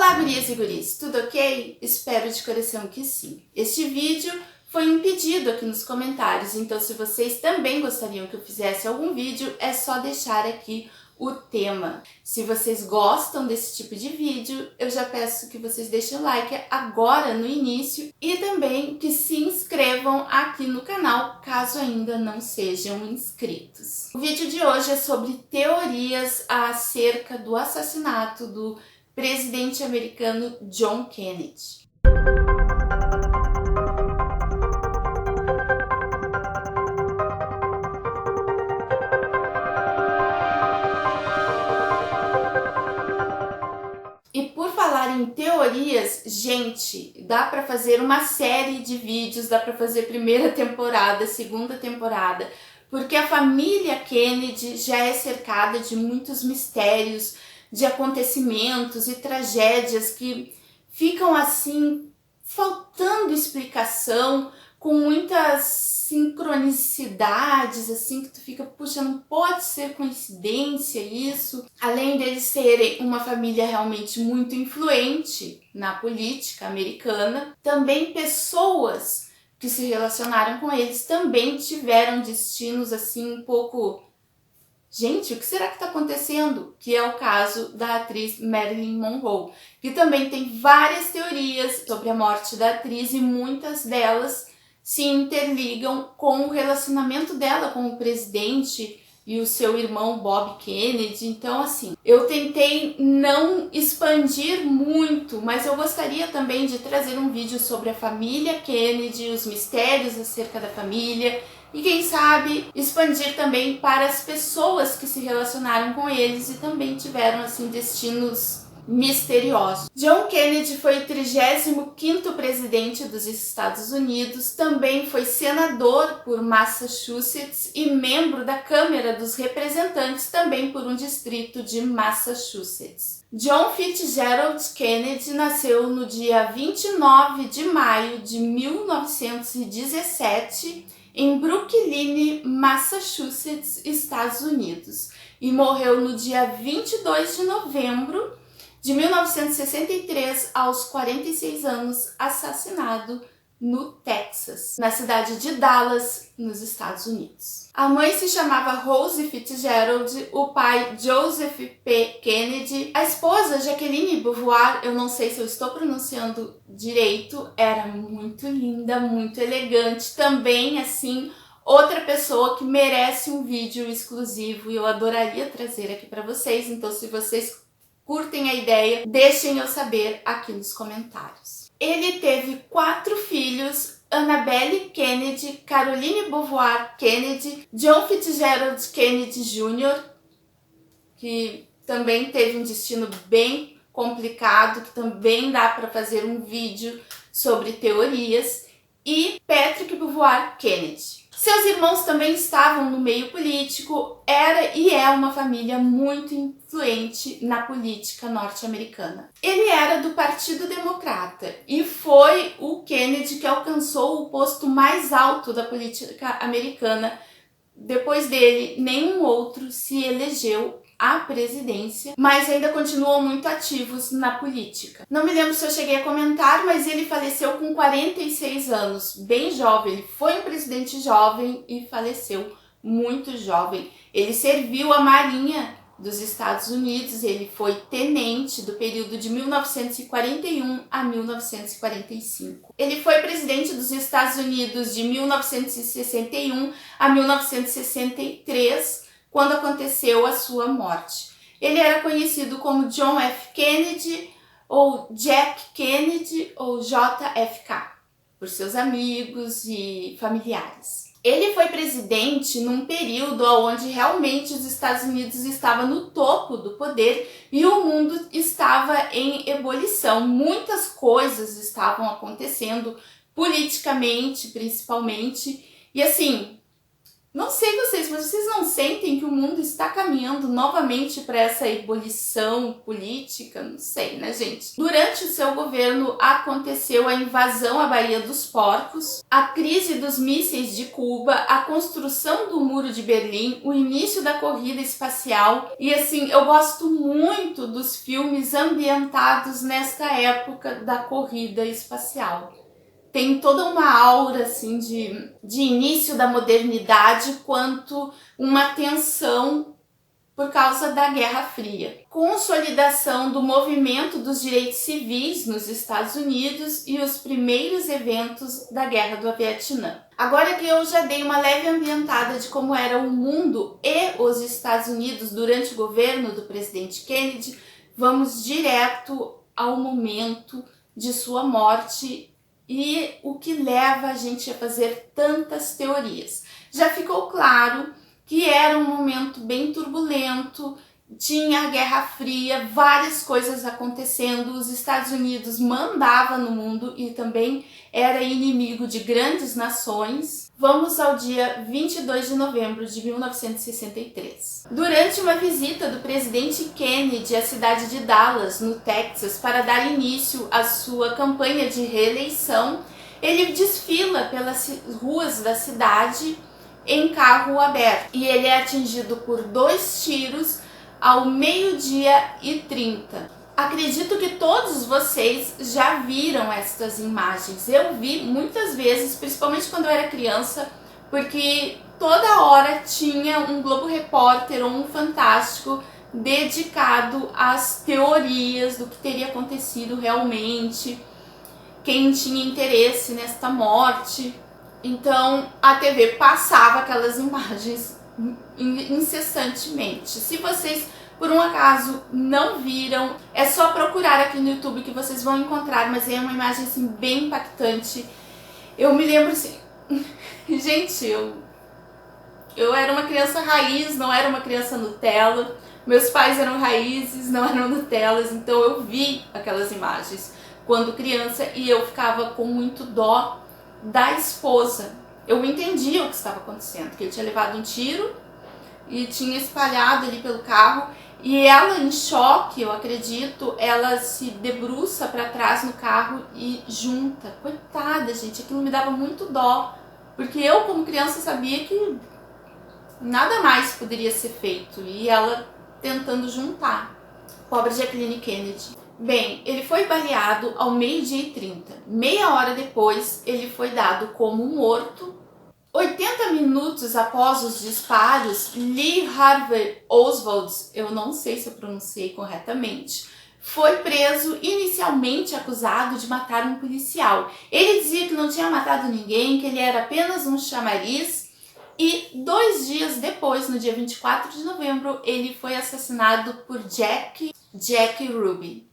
Olá, gurias e guris, tudo ok? Espero de coração que sim. Este vídeo foi um pedido aqui nos comentários, então se vocês também gostariam que eu fizesse algum vídeo, é só deixar aqui o tema. Se vocês gostam desse tipo de vídeo, eu já peço que vocês deixem o like agora no início e também que se inscrevam aqui no canal, caso ainda não sejam inscritos. O vídeo de hoje é sobre teorias acerca do assassinato do presidente americano John Kennedy. E por falar em teorias, gente, dá para fazer uma série de vídeos, dá para fazer primeira temporada, segunda temporada, porque a família Kennedy já é cercada de muitos mistérios, de acontecimentos e tragédias que ficam assim, faltando explicação, com muitas sincronicidades, assim, que tu fica, puxa, não pode ser coincidência isso. Além deles serem uma família realmente muito influente na política americana, também pessoas que se relacionaram com eles também tiveram destinos assim um pouco... Gente, o que será que está acontecendo? Que é o caso da atriz Marilyn Monroe, que também tem várias teorias sobre a morte da atriz e muitas delas se interligam com o relacionamento dela com o presidente e o seu irmão Bob Kennedy. Então, assim, eu tentei não expandir muito, mas eu gostaria também de trazer um vídeo sobre a família Kennedy, os mistérios acerca da família, e quem sabe expandir também para as pessoas que se relacionaram com eles e também tiveram assim destinos misteriosos. John Kennedy foi o 35º presidente dos Estados Unidos, também foi senador por Massachusetts e membro da Câmara dos Representantes também por um distrito de Massachusetts. John Fitzgerald Kennedy nasceu no dia 29 de maio de 1917 em Brookline, Massachusetts, Estados Unidos, e morreu no dia 22 de novembro de 1963, aos 46 anos, assassinado no Texas, na cidade de Dallas, nos Estados Unidos. A mãe se chamava Rose Fitzgerald, o pai Joseph P. Kennedy, a esposa Jacqueline Beauvoir, eu não sei se eu estou pronunciando direito, era muito linda, muito elegante, também assim, outra pessoa que merece um vídeo exclusivo e eu adoraria trazer aqui para vocês, então se vocês curtem a ideia, deixem eu saber aqui nos comentários. Ele teve 4 filhos: Annabelle Kennedy, Caroline Beauvoir Kennedy, John Fitzgerald Kennedy Jr., que também teve um destino bem complicado, que também dá para fazer um vídeo sobre teorias, e Patrick Beauvoir Kennedy. Seus irmãos também estavam no meio político, era e é uma família muito influente na política norte-americana. Ele era do Partido Democrata e foi o Kennedy que alcançou o posto mais alto da política americana. Depois dele, nenhum outro se elegeu à presidência, mas ainda continuam muito ativos na política. Não me lembro se eu cheguei a comentar, mas ele faleceu com 46 anos, bem jovem. Ele foi um presidente jovem e faleceu muito jovem. Ele serviu a Marinha dos Estados Unidos, ele foi tenente do período de 1941 a 1945. Ele foi presidente dos Estados Unidos de 1961 a 1963, quando aconteceu a sua morte. Ele era conhecido como John F. Kennedy, ou Jack Kennedy, ou JFK, por seus amigos e familiares. Ele foi presidente num período onde realmente os Estados Unidos estavam no topo do poder e o mundo estava em ebulição. Muitas coisas estavam acontecendo, politicamente principalmente, e assim, Não sei vocês, mas vocês não sentem que o mundo está caminhando novamente para essa ebulição política? Não sei, né, gente? Durante o seu governo aconteceu a invasão à Baía dos Porcos, a crise dos mísseis de Cuba, a construção do Muro de Berlim, o início da corrida espacial. E assim, eu gosto muito dos filmes ambientados nesta época da corrida espacial. Tem toda uma aura assim de início da modernidade, quanto uma tensão por causa da Guerra Fria. Consolidação do movimento dos direitos civis nos Estados Unidos e os primeiros eventos da Guerra do Vietnã. Agora que eu já dei uma leve ambientada de como era o mundo e os Estados Unidos durante o governo do presidente Kennedy, vamos direto ao momento de sua morte e o que leva a gente a fazer tantas teorias. Já ficou claro que era um momento bem turbulento, tinha a Guerra Fria, várias coisas acontecendo, os Estados Unidos mandava no mundo e também era inimigo de grandes nações. Vamos ao dia 22 de novembro de 1963. Durante uma visita do presidente Kennedy à cidade de Dallas, no Texas, para dar início à sua campanha de reeleição, ele desfila pelas ruas da cidade em carro aberto e ele é atingido por 2 tiros ao 12h30. Acredito que todos vocês já viram estas imagens. Eu vi muitas vezes, principalmente quando eu era criança, porque toda hora tinha um Globo Repórter ou um Fantástico dedicado às teorias do que teria acontecido realmente, quem tinha interesse nesta morte. Então a TV passava aquelas imagens incessantemente. Se vocês por um acaso não viram, é só procurar aqui no YouTube que vocês vão encontrar, mas é uma imagem assim bem impactante. Eu me lembro assim, gente, eu era uma criança raiz, não era uma criança Nutella. Meus pais eram raízes, não eram Nutellas, então eu vi aquelas imagens quando criança e eu ficava com muito dó da esposa. Eu entendia o que estava acontecendo, que ele tinha levado um tiro e tinha espalhado ali pelo carro, e ela, em choque, eu acredito, ela se debruça para trás no carro e junta. Coitada, gente, aquilo me dava muito dó, porque eu como criança sabia que nada mais poderia ser feito, e ela tentando juntar. Pobre Jacqueline Kennedy. Bem, ele foi baleado ao 12h30. Meia hora depois, ele foi dado como morto. 80 minutos após os disparos, Lee Harvey Oswald, eu não sei se eu pronunciei corretamente, foi preso, inicialmente acusado de matar um policial. Ele dizia que não tinha matado ninguém, que ele era apenas um chamariz, e 2 dias depois, no dia 24 de novembro, ele foi assassinado por Jack Ruby.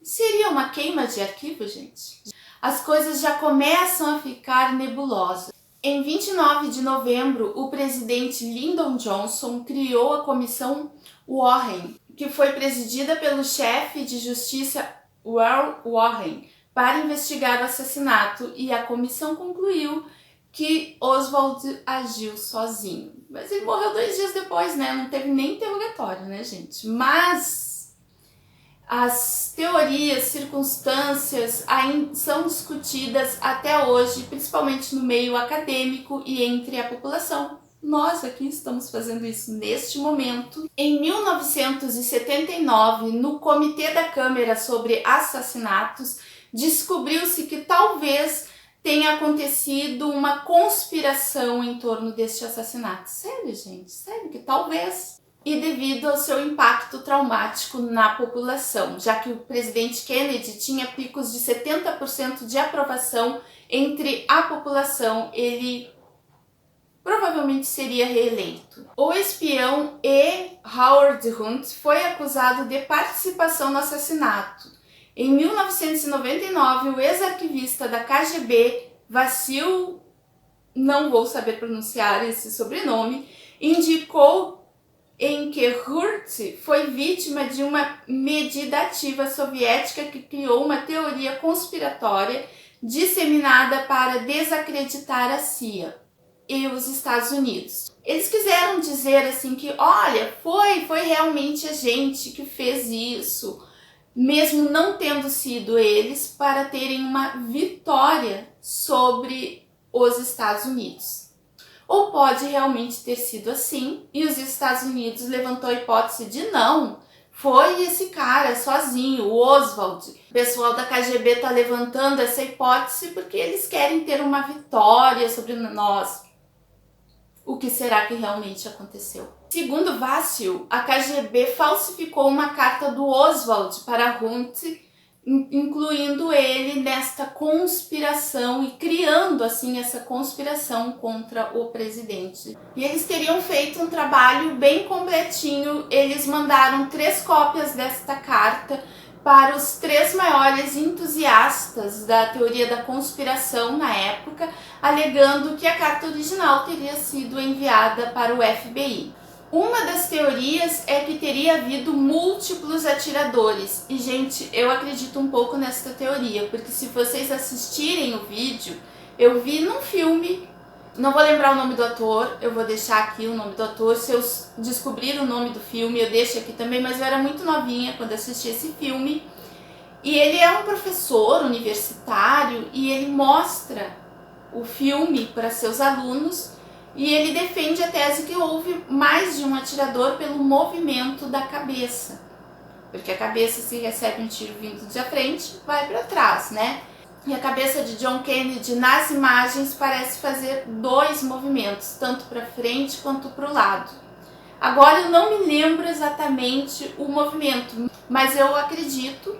Seria uma queima de arquivo, gente? As coisas já começam a ficar nebulosas. Em 29 de novembro, o presidente Lyndon Johnson criou a Comissão Warren, que foi presidida pelo chefe de justiça Earl Warren, para investigar o assassinato, e a comissão concluiu que Oswald agiu sozinho. Mas ele morreu 2 dias depois, né? Não teve nem interrogatório, né, gente? Mas as teorias, circunstâncias são discutidas até hoje, principalmente no meio acadêmico e entre a população. Nós aqui estamos fazendo isso neste momento. Em 1979, no Comitê da Câmara sobre Assassinatos, descobriu-se que talvez tenha acontecido uma conspiração em torno deste assassinato. Sério, gente? Sério que talvez? E devido ao seu impacto traumático na população, já que o presidente Kennedy tinha picos de 70% de aprovação entre a população, ele provavelmente seria reeleito. O espião E. Howard Hunt foi acusado de participação no assassinato. Em 1999, o ex-arquivista da KGB, Vassil, não vou saber pronunciar esse sobrenome, indicou em que Hurt foi vítima de uma medida ativa soviética que criou uma teoria conspiratória disseminada para desacreditar a CIA. e os Estados Unidos. Eles quiseram dizer assim que, olha, foi realmente a gente que fez isso, mesmo não tendo sido eles, para terem uma vitória sobre os Estados Unidos. Ou pode realmente ter sido assim, e os Estados Unidos levantou a hipótese de não, foi esse cara sozinho, o Oswald. O pessoal da KGB está levantando essa hipótese porque eles querem ter uma vitória sobre nós. O que será que realmente aconteceu? Segundo Vassil, a KGB falsificou uma carta do Oswald para Hunt, incluindo ele nesta conspiração e criando assim essa conspiração contra o presidente. E eles teriam feito um trabalho bem completinho. Eles mandaram 3 cópias desta carta para os 3 maiores entusiastas da teoria da conspiração na época, alegando que a carta original teria sido enviada para o FBI. Uma das teorias é que teria havido múltiplos atiradores. E, gente, eu acredito um pouco nessa teoria, porque se vocês assistirem o vídeo, eu vi num filme, não vou lembrar o nome do ator, eu vou deixar aqui o nome do ator, se eu descobrir o nome do filme eu deixo aqui também, mas eu era muito novinha quando assisti esse filme. E ele é um professor universitário e ele mostra o filme para seus alunos e ele defende a tese que houve mais de um atirador pelo movimento da cabeça. Porque a cabeça, se recebe um tiro vindo de frente, vai para trás, né? E a cabeça de John Kennedy nas imagens parece fazer 2 movimentos, tanto para frente quanto para o lado. Agora eu não me lembro exatamente o movimento, mas eu acredito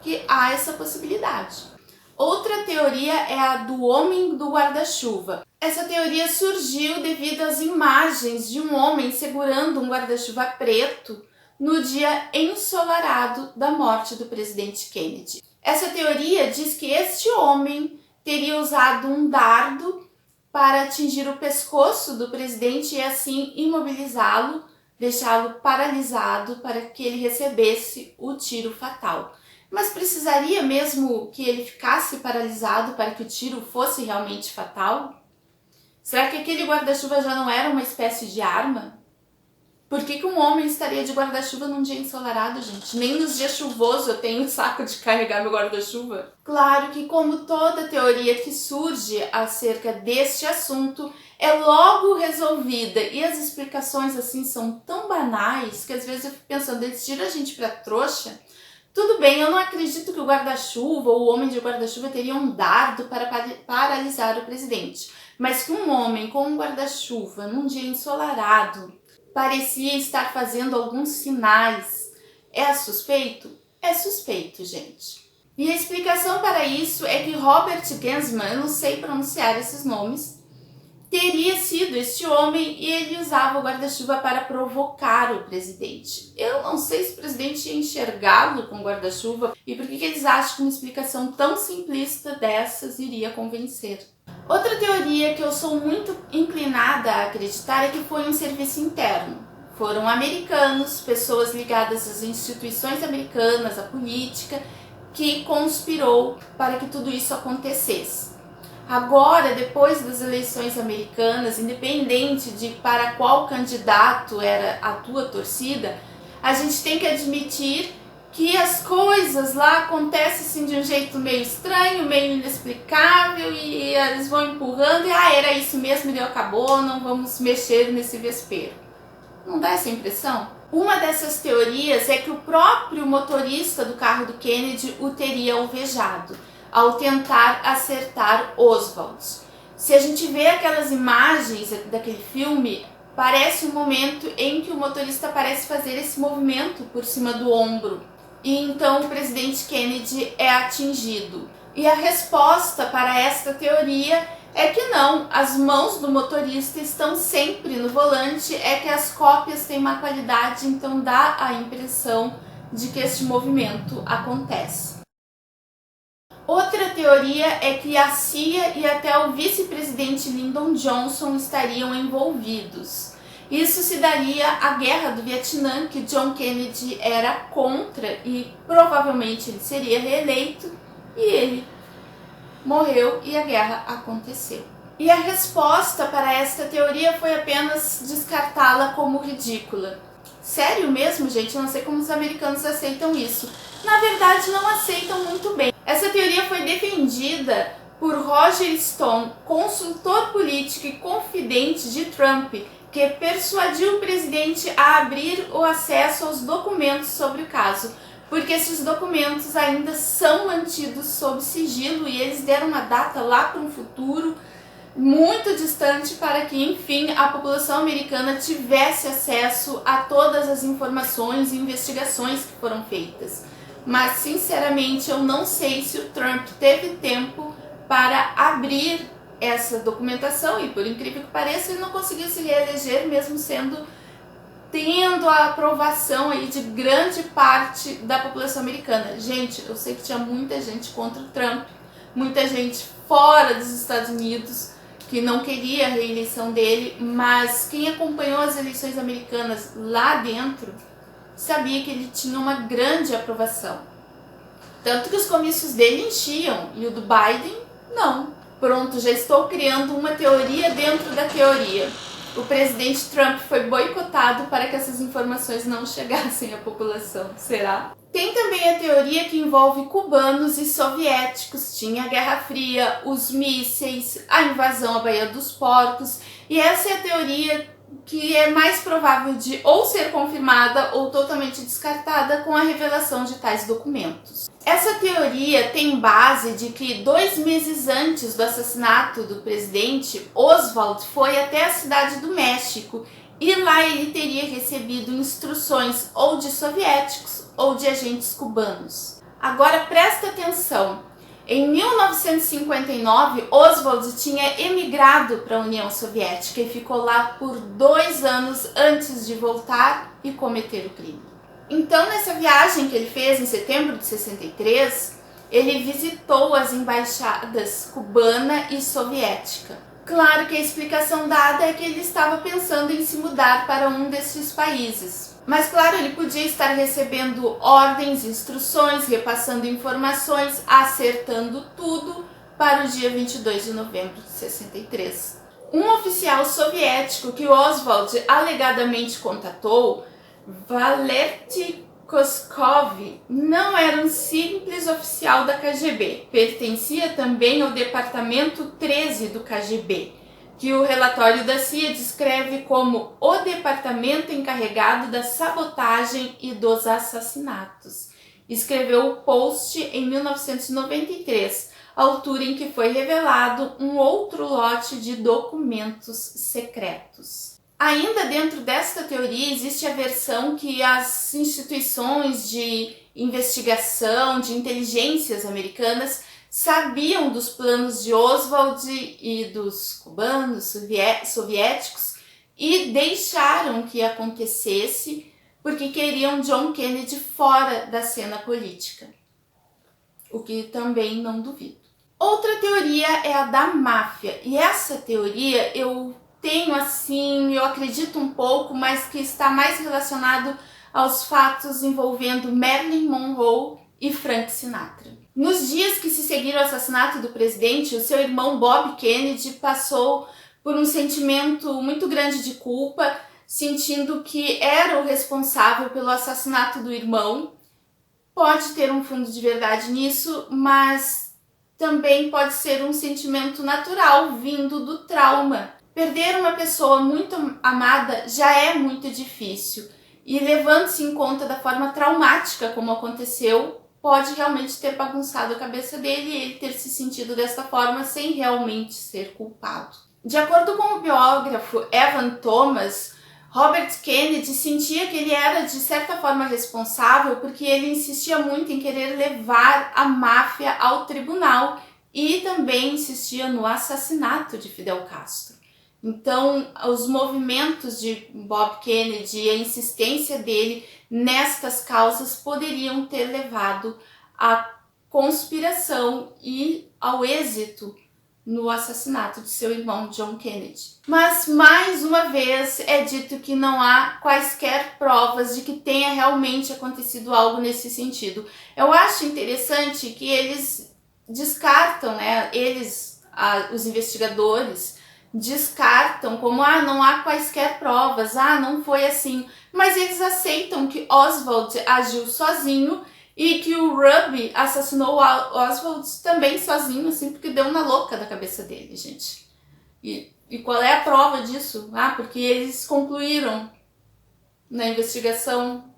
que há essa possibilidade. Outra teoria é a do homem do guarda-chuva. Essa teoria surgiu devido às imagens de um homem segurando um guarda-chuva preto no dia ensolarado da morte do presidente Kennedy. Essa teoria diz que este homem teria usado um dardo para atingir o pescoço do presidente e assim imobilizá-lo, deixá-lo paralisado para que ele recebesse o tiro fatal. Mas precisaria mesmo que ele ficasse paralisado para que o tiro fosse realmente fatal? Será que aquele guarda-chuva já não era uma espécie de arma? Por que um homem estaria de guarda-chuva num dia ensolarado, gente? Nem nos dias chuvosos eu tenho um saco de carregar meu guarda-chuva. Claro que, como toda teoria que surge acerca deste assunto, é logo resolvida. E as explicações assim são tão banais que às vezes eu fico pensando, eles tiram a gente pra trouxa? Tudo bem, eu não acredito que o guarda-chuva ou o homem de guarda-chuva teria um dardo para paralisar o presidente. Mas que um homem com um guarda-chuva num dia ensolarado parecia estar fazendo alguns sinais. É suspeito? É suspeito, gente. E a explicação para isso é que Robert Gensman, não sei pronunciar esses nomes, teria sido este homem e ele usava o guarda-chuva para provocar o presidente. Eu não sei se o presidente ia enxergá-lo com guarda-chuva e por que eles acham que uma explicação tão simplista dessas iria convencer. Outra teoria que eu sou muito inclinada a acreditar é que foi um serviço interno. Foram americanos, pessoas ligadas às instituições americanas, à política, que conspirou para que tudo isso acontecesse. Agora, depois das eleições americanas, independente de para qual candidato era a tua torcida, a gente tem que admitir que as coisas lá acontecem assim, de um jeito meio estranho, meio inexplicável e eles vão empurrando e era isso mesmo e deu, acabou, não vamos mexer nesse vespeiro. Não dá essa impressão? Uma dessas teorias é que o próprio motorista do carro do Kennedy o teria alvejado ao tentar acertar Oswald. Se a gente vê aquelas imagens daquele filme, parece um momento em que o motorista parece fazer esse movimento por cima do ombro. E então o presidente Kennedy é atingido. E a resposta para esta teoria é que não, as mãos do motorista estão sempre no volante, é que as cópias têm má qualidade, então dá a impressão de que este movimento acontece. Outra teoria é que a CIA e até o vice-presidente Lyndon Johnson estariam envolvidos. Isso se daria à Guerra do Vietnã, que John Kennedy era contra e provavelmente ele seria reeleito, e ele morreu e a guerra aconteceu. E a resposta para esta teoria foi apenas descartá-la como ridícula. Sério mesmo, gente? Eu não sei como os americanos aceitam isso. Na verdade, não aceitam muito bem. Essa teoria foi defendida por Roger Stone, consultor político e confidente de Trump, que persuadiu o presidente a abrir o acesso aos documentos sobre o caso, porque esses documentos ainda são mantidos sob sigilo e eles deram uma data lá para um futuro muito distante para que, enfim, a população americana tivesse acesso a todas as informações e investigações que foram feitas. Mas, sinceramente, eu não sei se o Trump teve tempo para abrir essa documentação e, por incrível que pareça, ele não conseguiu se reeleger, mesmo tendo a aprovação aí de grande parte da população americana. Gente, eu sei que tinha muita gente contra o Trump, muita gente fora dos Estados Unidos que não queria a reeleição dele, mas quem acompanhou as eleições americanas lá dentro sabia que ele tinha uma grande aprovação. Tanto que os comícios dele enchiam e o do Biden, não. Pronto, já estou criando uma teoria dentro da teoria. O presidente Trump foi boicotado para que essas informações não chegassem à população. Será? Tem também a teoria que envolve cubanos e soviéticos. Tinha a Guerra Fria, os mísseis, a invasão à Baía dos Porcos. E essa é a teoria que é mais provável de ou ser confirmada ou totalmente descartada com a revelação de tais documentos. Essa teoria tem base de que 2 meses antes do assassinato do presidente, Oswald foi até a cidade do México e lá ele teria recebido instruções ou de soviéticos ou de agentes cubanos. Agora presta atenção. Em 1959, Oswald tinha emigrado para a União Soviética e ficou lá por 2 anos antes de voltar e cometer o crime. Então, nessa viagem que ele fez em setembro de 63, ele visitou as embaixadas cubana e soviética. Claro que a explicação dada é que ele estava pensando em se mudar para um desses países. Mas claro, ele podia estar recebendo ordens, instruções, repassando informações, acertando tudo para o dia 22 de novembro de 63. Um oficial soviético que Oswald alegadamente contatou, Valery Koskov, não era um simples oficial da KGB, pertencia também ao Departamento 13 do KGB, que o relatório da CIA descreve como o departamento encarregado da sabotagem e dos assassinatos. Escreveu o post em 1993, altura em que foi revelado um outro lote de documentos secretos. Ainda dentro desta teoria existe a versão que as instituições de investigação, de inteligências americanas sabiam dos planos de Oswald e dos cubanos, soviéticos e deixaram que acontecesse porque queriam John Kennedy fora da cena política, o que também não duvido. Outra teoria é a da máfia, e essa teoria eu acredito um pouco, mas que está mais relacionado aos fatos envolvendo Marilyn Monroe e Frank Sinatra. Nos dias que se seguiram ao assassinato do presidente, o seu irmão Bob Kennedy passou por um sentimento muito grande de culpa, sentindo que era o responsável pelo assassinato do irmão. Pode ter um fundo de verdade nisso, mas também pode ser um sentimento natural vindo do trauma. Perder uma pessoa muito amada já é muito difícil e, levando-se em conta da forma traumática como aconteceu, pode realmente ter bagunçado a cabeça dele e ele ter se sentido desta forma sem realmente ser culpado. De acordo com o biógrafo Evan Thomas, Robert Kennedy sentia que ele era de certa forma responsável porque ele insistia muito em querer levar a máfia ao tribunal e também insistia no assassinato de Fidel Castro. Então, os movimentos de Bob Kennedy e a insistência dele nestas causas poderiam ter levado à conspiração e ao êxito no assassinato de seu irmão John Kennedy. Mas, mais uma vez, é dito que não há quaisquer provas de que tenha realmente acontecido algo nesse sentido. Eu acho interessante que eles descartam, os investigadores, descartam como não há quaisquer provas, não foi assim, mas eles aceitam que Oswald agiu sozinho e que o Ruby assassinou o Oswald também sozinho, assim, porque deu na louca da cabeça dele, gente. E qual é a prova disso? Porque eles concluíram na investigação.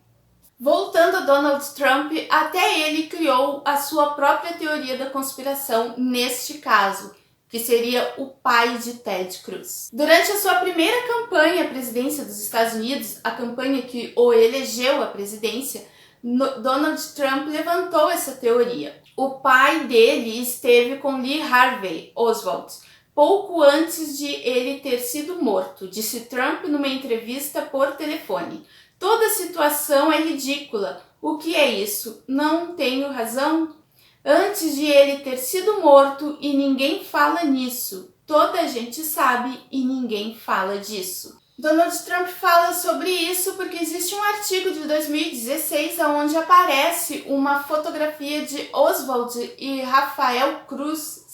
Voltando a Donald Trump, até ele criou a sua própria teoria da conspiração neste caso, que seria o pai de Ted Cruz. Durante a sua primeira campanha à presidência dos Estados Unidos, a campanha que o elegeu à presidência, Donald Trump levantou essa teoria. O pai dele esteve com Lee Harvey Oswald pouco antes de ele ter sido morto, disse Trump numa entrevista por telefone. Toda a situação é ridícula. O que é isso? Não tenho razão? Antes de ele ter sido morto e ninguém fala nisso. Toda a gente sabe e ninguém fala disso. Donald Trump fala sobre isso porque existe um artigo de 2016 onde aparece uma fotografia de Oswald e Rafael Cruz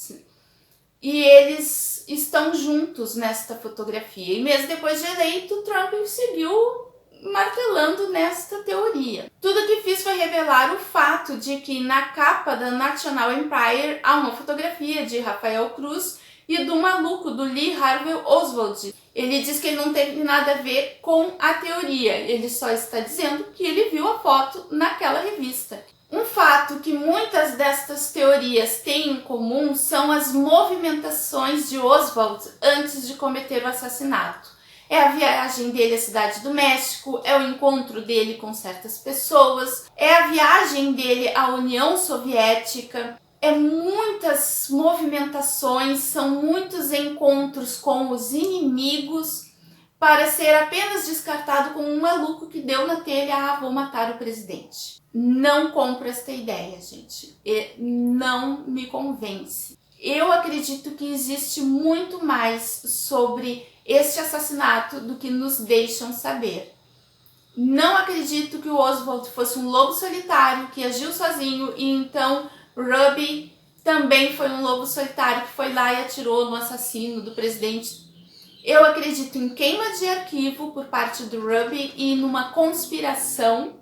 e eles estão juntos nesta fotografia. E mesmo depois de eleito, Trump seguiu martelando nesta teoria. Tudo que fiz foi revelar o fato de que na capa da National Empire há uma fotografia de Rafael Cruz e do maluco do Lee Harvey Oswald. Ele diz que ele não teve nada a ver com a teoria, ele só está dizendo que ele viu a foto naquela revista. Um fato que muitas destas teorias têm em comum são as movimentações de Oswald antes de cometer o assassinato. É a viagem dele à Cidade do México, é o encontro dele com certas pessoas, é a viagem dele à União Soviética, é muitas movimentações, são muitos encontros com os inimigos para ser apenas descartado como um maluco que deu na telha, vou matar o presidente. Não compro esta ideia, gente. Não me convence. Eu acredito que existe muito mais sobre este assassinato do que nos deixam saber. Não acredito que o Oswald fosse um lobo solitário que agiu sozinho e então Ruby também foi um lobo solitário que foi lá e atirou no assassino do presidente. Eu acredito em queima de arquivo por parte do Ruby e numa conspiração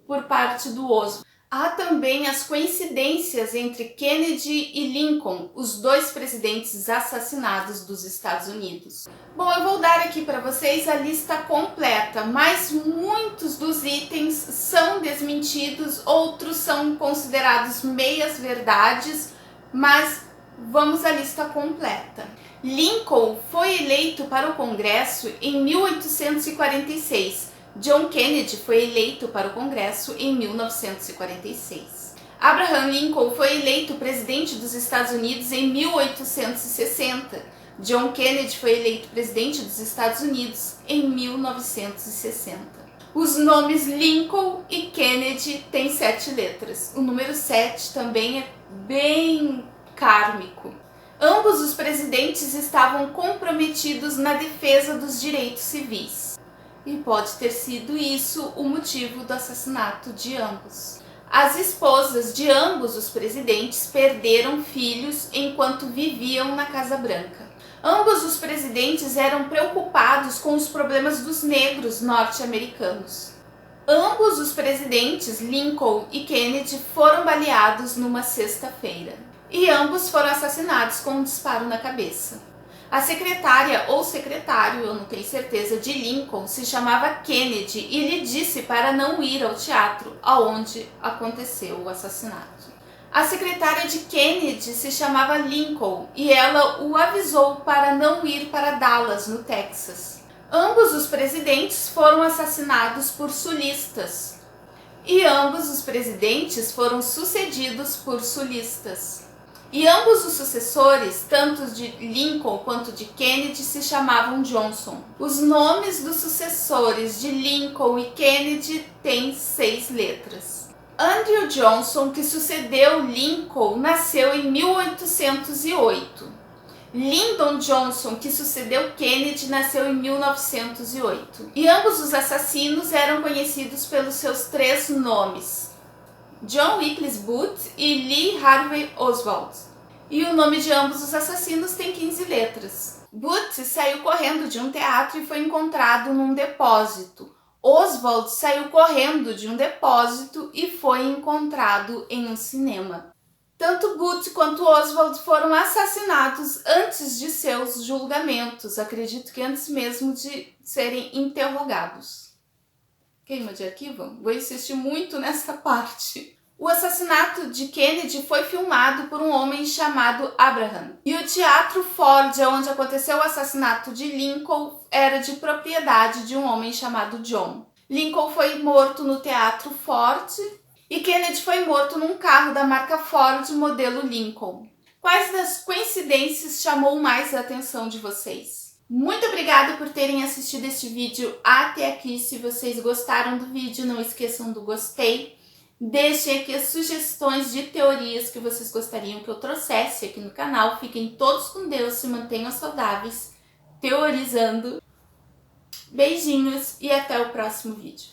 por parte do Oswald. Há também as coincidências entre Kennedy e Lincoln, os dois presidentes assassinados dos Estados Unidos. Bom, eu vou dar aqui para vocês a lista completa, mas muitos dos itens são desmentidos, outros são considerados meias verdades, mas vamos à lista completa. Lincoln foi eleito para o Congresso em 1846. John Kennedy foi eleito para o Congresso em 1946. Abraham Lincoln foi eleito presidente dos Estados Unidos em 1860. John Kennedy foi eleito presidente dos Estados Unidos em 1960. Os nomes Lincoln e Kennedy têm 7 letras. O número 7 também é bem kármico. Ambos os presidentes estavam comprometidos na defesa dos direitos civis. E pode ter sido isso o motivo do assassinato de ambos. As esposas de ambos os presidentes perderam filhos enquanto viviam na Casa Branca. Ambos os presidentes eram preocupados com os problemas dos negros norte-americanos. Ambos os presidentes, Lincoln e Kennedy, foram baleados numa sexta-feira. E ambos foram assassinados com um disparo na cabeça. A secretária ou secretário, eu não tenho certeza, de Lincoln se chamava Kennedy e lhe disse para não ir ao teatro aonde aconteceu o assassinato. A secretária de Kennedy se chamava Lincoln e ela o avisou para não ir para Dallas, no Texas. Ambos os presidentes foram assassinados por sulistas e ambos os presidentes foram sucedidos por sulistas. E ambos os sucessores, tanto de Lincoln quanto de Kennedy, se chamavam Johnson. Os nomes dos sucessores de Lincoln e Kennedy têm 6 letras. Andrew Johnson, que sucedeu Lincoln, nasceu em 1808. Lyndon Johnson, que sucedeu Kennedy, nasceu em 1908. E ambos os assassinos eram conhecidos pelos seus 3 nomes: John Wilkes Booth e Lee Harvey Oswald. e o nome de ambos os assassinos tem 15 letras. Booth saiu correndo de um teatro e foi encontrado num depósito. Oswald saiu correndo de um depósito e foi encontrado em um cinema. Tanto Booth quanto Oswald foram assassinados antes de seus julgamentos, acredito que antes mesmo de serem interrogados. Queima de arquivo? Vou insistir muito nessa parte. O assassinato de Kennedy foi filmado por um homem chamado Abraham. E o Teatro Ford, onde aconteceu o assassinato de Lincoln, era de propriedade de um homem chamado John. Lincoln foi morto no Teatro Ford e Kennedy foi morto num carro da marca Ford modelo Lincoln. Quais das coincidências chamou mais a atenção de vocês? Muito obrigada por terem assistido este vídeo até aqui. Se vocês gostaram do vídeo, não esqueçam do gostei. Deixem aqui as sugestões de teorias que vocês gostariam que eu trouxesse aqui no canal. Fiquem todos com Deus, se mantenham saudáveis, teorizando. Beijinhos e até o próximo vídeo.